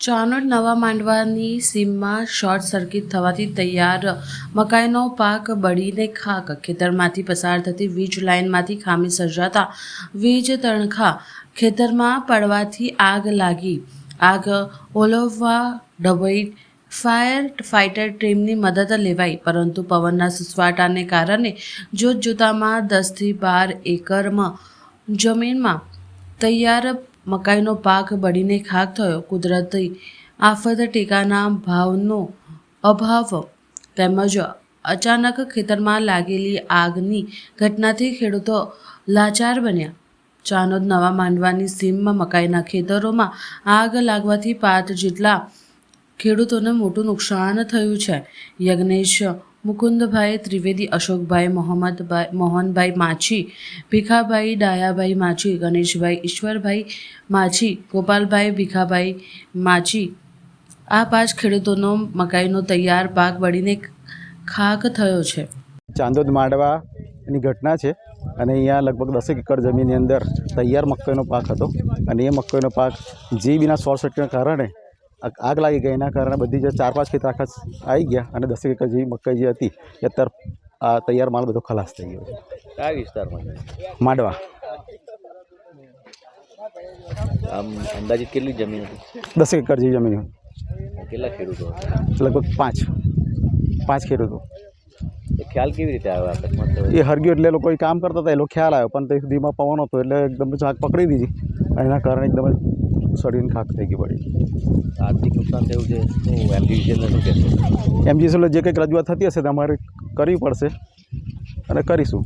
ચાનોડ નવા માંડવાની સીમમાં short circuit થવાથી તૈયાર મકાઈનો પાક બળીને ખાક. ખેતરમાંથી પસાર થતી વીજ લાઇનમાંથી ખામી સર્જાતા વીજ તણખા ખેતરમાં પડવાથી આગ લાગી. આગ ઓલવવા ડભોઈ ફાયર ફાઇટર ટીમની મદદ લેવાઈ, પરંતુ પવનના સુસવાટાને કારણે જોતજોતામાં 10થી 12 એકરમાં જમીનમાં તૈયાર મકાઈનો પાક બળીને ખાક થયો. કુદરતી આફત, ટેકાના ભાવનો અભાવ તેમજ અચાનક ખેતરમાં લાગેલી આગની ઘટનાથી ખેડૂતો લાચાર બન્યા. ચાનોદ નવા માંડવાની સીમમાં મકાઈના ખેતરોમાં આગ લાગવાથી 5 જેટલા ખેડૂતોને મોટું નુકસાન થયું છે. યજ્ઞેશ મુકુંદભાઈ ત્રિવેદી, અશોકભાઈ મોહનભાઈ માછી, ભીખાભાઈ ડાયાભાઈ માછી, ગણેશભાઈ ઈશ્વરભાઈ માછી, ગોપાલભાઈ ભીખાભાઈ માછી, આ 5 ખેડૂતોનો મકાઈનો તૈયાર પાક બળીને ખાક થયો છે. ચાંદોદ માંડવાની ઘટના છે અને અહીંયા લગભગ 10 એકર જમીનની અંદર તૈયાર મકાઈનો પાક હતો અને એ મકાઈનો પાક જીબીના શોર્ટ સર્કિટના કારણે આગ લાગી ગઈ. એના કારણે બધી જે 4-5 ખેતર આખા આવી ગયા અને 10 એકર જેવી મકાઈ જે હતી એ અત્યારે આ તૈયાર માલ બધો ખલાસ થઈ ગયો છે. કયા વિસ્તારમાં માંડવા આમ અંદાજિત કેટલી જમીન હતી? 10 એકર જેવી જમીન હતી. કેટલા ખેડૂતો લગભગ 5 ખેડૂતો. એ ખ્યાલ કેવી રીતે આવ્યો અકસ્માત થયો? એ હરગ્યો એટલે લોકો કામ કરતા હતા, એ લોકો ખ્યાલ આવ્યો, પણ તે સુધીમાં પવન હતો એટલે એકદમ આગ પકડી દીધી અને એના કારણે એકદમ સડીને ખાક થઈ ગઈ પડી. આર્થિક નુકસાન થયું છે, શું એમજીસીએલને શું કહેશો? એમજીસીએલ જે કંઈક રજૂઆત થતી હશે તે અમારે કરવી પડશે અને કરીશું.